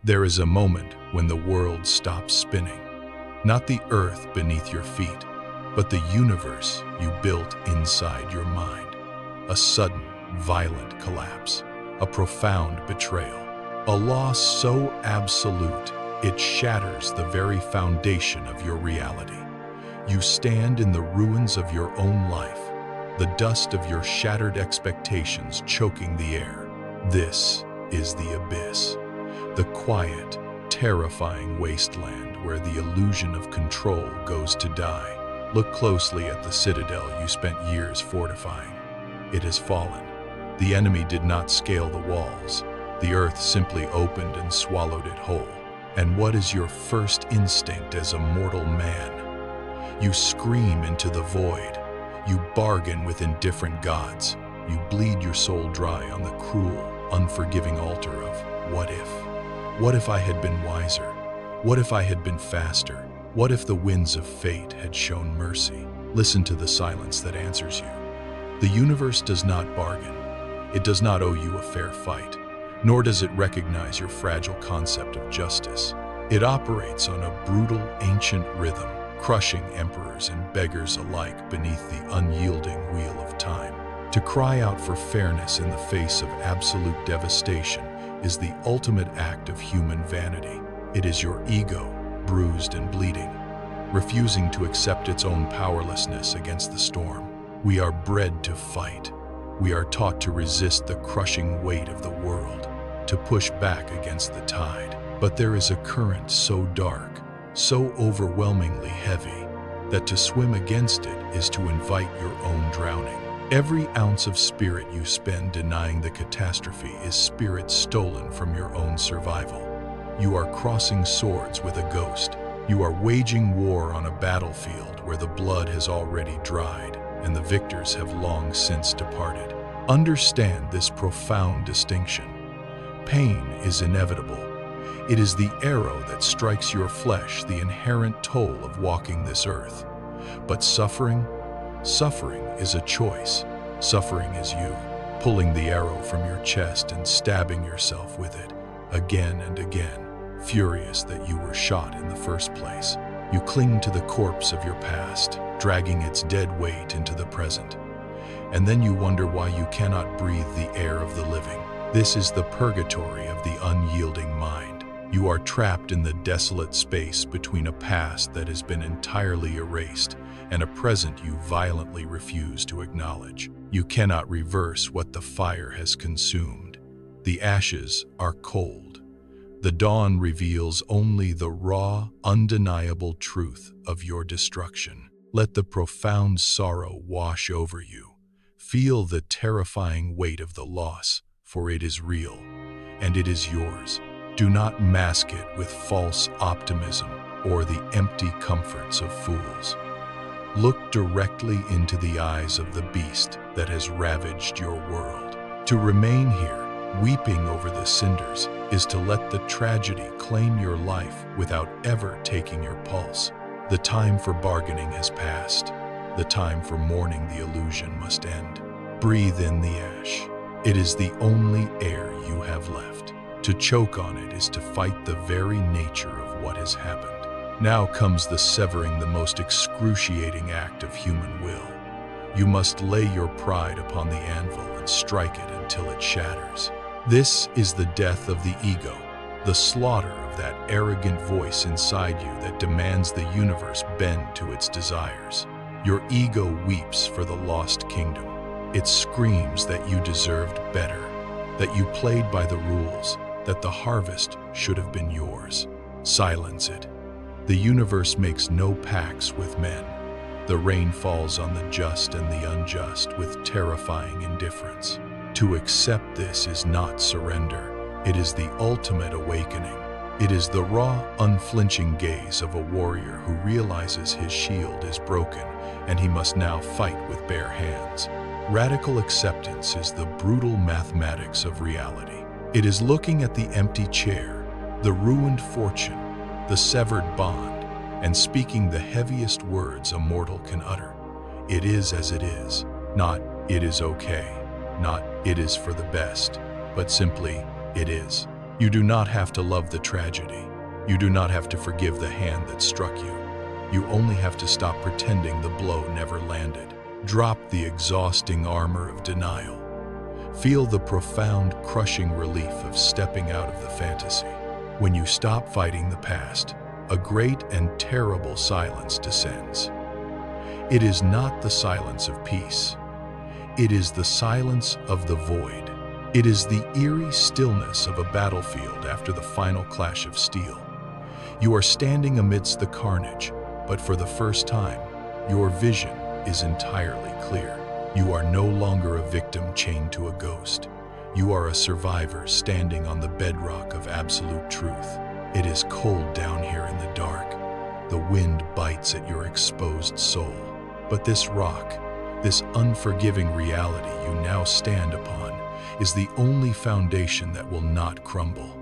There is a moment when the world stops spinning. Not the earth beneath your feet, but the universe you built inside your mind. A sudden, violent collapse, a profound betrayal, a loss so absolute it shatters the very foundation of your reality. You stand in the ruins of your own life, the dust of your shattered expectations choking the air. This is the abyss, the quiet, terrifying wasteland where the illusion of control goes to die. Look closely at the citadel you spent years fortifying. It has fallen. The enemy did not scale the walls. The earth simply opened and swallowed it whole. And what is your first instinct as a mortal man? You scream into the void. You bargain with indifferent gods. You bleed your soul dry on the cruel, unforgiving altar of what if? What if I had been wiser? What if I had been faster? What if the winds of fate had shown mercy? Listen to the silence that answers you. The universe does not bargain. It does not owe you a fair fight, nor does it recognize your fragile concept of justice. It operates on a brutal, ancient rhythm, crushing emperors and beggars alike beneath the unyielding wheel of time. To cry out for fairness in the face of absolute devastation is the ultimate act of human vanity. It is your ego, bruised and bleeding, refusing to accept its own powerlessness against the storm. We are bred to fight. We are taught to resist the crushing weight of the world, to push back against the tide. But there is a current so dark, so overwhelmingly heavy, that to swim against it is to invite your own drowning. Every ounce of spirit you spend denying the catastrophe is spirit stolen from your own survival. You are crossing swords with a ghost. You are waging war on a battlefield where the blood has already dried and the victors have long since departed. Understand this profound distinction. Pain is inevitable. It is the arrow that strikes your flesh, the inherent toll of walking this earth. But suffering is a choice. Suffering is you, pulling the arrow from your chest and stabbing yourself with it, again and again, furious that you were shot in the first place. You cling to the corpse of your past, dragging its dead weight into the present. And then you wonder why you cannot breathe the air of the living. This is the purgatory of the unyielding mind. You are trapped in the desolate space between a past that has been entirely erased and a present you violently refuse to acknowledge. You cannot reverse what the fire has consumed. The ashes are cold. The dawn reveals only the raw, undeniable truth of your destruction. Let the profound sorrow wash over you. Feel the terrifying weight of the loss, for it is real, and it is yours. Do not mask it with false optimism or the empty comforts of fools. Look directly into the eyes of the beast that has ravaged your world. To remain here, weeping over the cinders, is to let the tragedy claim your life without ever taking your pulse. The time for bargaining has passed. The time for mourning the illusion must end. Breathe in the ash. It is the only air you have left. To choke on it is to fight the very nature of what has happened. Now comes the severing, the most excruciating act of human will. You must lay your pride upon the anvil and strike it until it shatters. This is the death of the ego, the slaughter of that arrogant voice inside you that demands the universe bend to its desires. Your ego weeps for the lost kingdom. It screams that you deserved better, that you played by the rules, that the harvest should have been yours. Silence it. The universe makes no pacts with men. The rain falls on the just and the unjust with terrifying indifference. To accept this is not surrender. It is the ultimate awakening. It is the raw, unflinching gaze of a warrior who realizes his shield is broken and he must now fight with bare hands. Radical acceptance is the brutal mathematics of reality. It is looking at the empty chair, the ruined fortune, the severed bond, and speaking the heaviest words a mortal can utter. It is as it is, not it is okay, not it is for the best, but simply it is. You do not have to love the tragedy. You do not have to forgive the hand that struck you. You only have to stop pretending the blow never landed. Drop the exhausting armor of denial. Feel the profound, crushing relief of stepping out of the fantasy. When you stop fighting the past, a great and terrible silence descends. It is not the silence of peace. It is the silence of the void. It is the eerie stillness of a battlefield after the final clash of steel. You are standing amidst the carnage, but for the first time, your vision is entirely clear. You are no longer a victim chained to a ghost. You are a survivor standing on the bedrock of absolute truth. It is cold down here in the dark. The wind bites at your exposed soul. But this rock, this unforgiving reality you now stand upon, is the only foundation that will not crumble.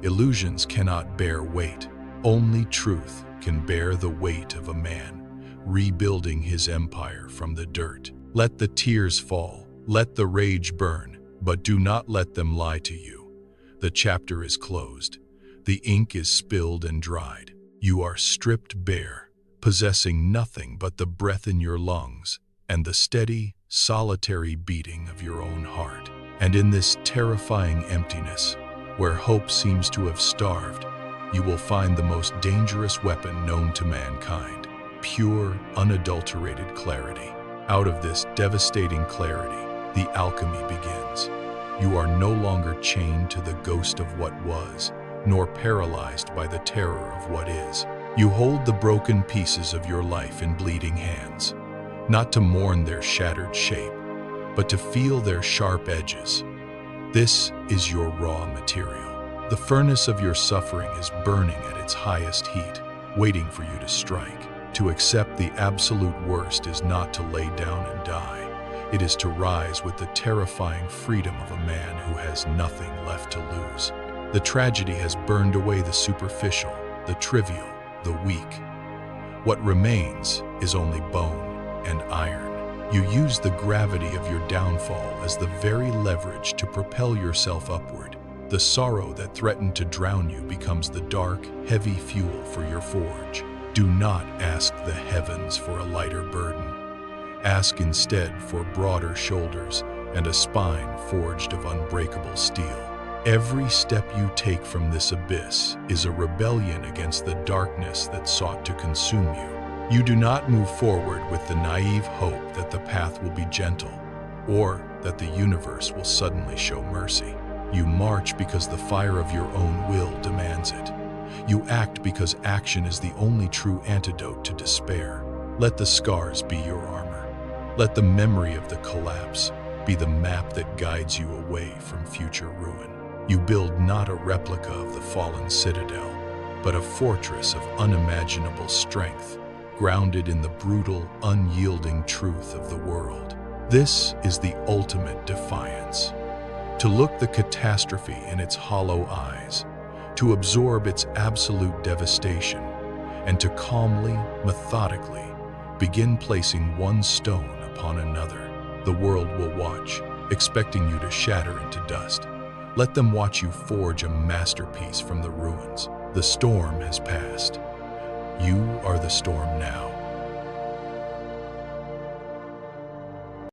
Illusions cannot bear weight. Only truth can bear the weight of a man rebuilding his empire from the dirt. Let the tears fall, let the rage burn, but do not let them lie to you. The chapter is closed. The ink is spilled and dried. You are stripped bare, possessing nothing but the breath in your lungs and the steady, solitary beating of your own heart. And in this terrifying emptiness, where hope seems to have starved, you will find the most dangerous weapon known to mankind: pure, unadulterated clarity. Out of this devastating clarity, the alchemy begins. You are no longer chained to the ghost of what was, nor paralyzed by the terror of what is. You hold the broken pieces of your life in bleeding hands, not to mourn their shattered shape, but to feel their sharp edges. This is your raw material. The furnace of your suffering is burning at its highest heat, waiting for you to strike. To accept the absolute worst is not to lay down and die. It is to rise with the terrifying freedom of a man who has nothing left to lose. The tragedy has burned away the superficial, the trivial, the weak. What remains is only bone and iron. You use the gravity of your downfall as the very leverage to propel yourself upward. The sorrow that threatened to drown you becomes the dark, heavy fuel for your forge. Do not ask the heavens for a lighter burden. Ask instead for broader shoulders and a spine forged of unbreakable steel. Every step you take from this abyss is a rebellion against the darkness that sought to consume you. You do not move forward with the naive hope that the path will be gentle, or that the universe will suddenly show mercy. You march because the fire of your own will demands it. You act because action is the only true antidote to despair. Let the scars be your armor. Let the memory of the collapse be the map that guides you away from future ruin. You build not a replica of the fallen citadel, but a fortress of unimaginable strength, grounded in the brutal, unyielding truth of the world. This is the ultimate defiance. To look the catastrophe in its hollow eyes, to absorb its absolute devastation, and to calmly, methodically, begin placing one stone upon another. The world will watch, expecting you to shatter into dust. Let them watch you forge a masterpiece from the ruins. The storm has passed. You are the storm now.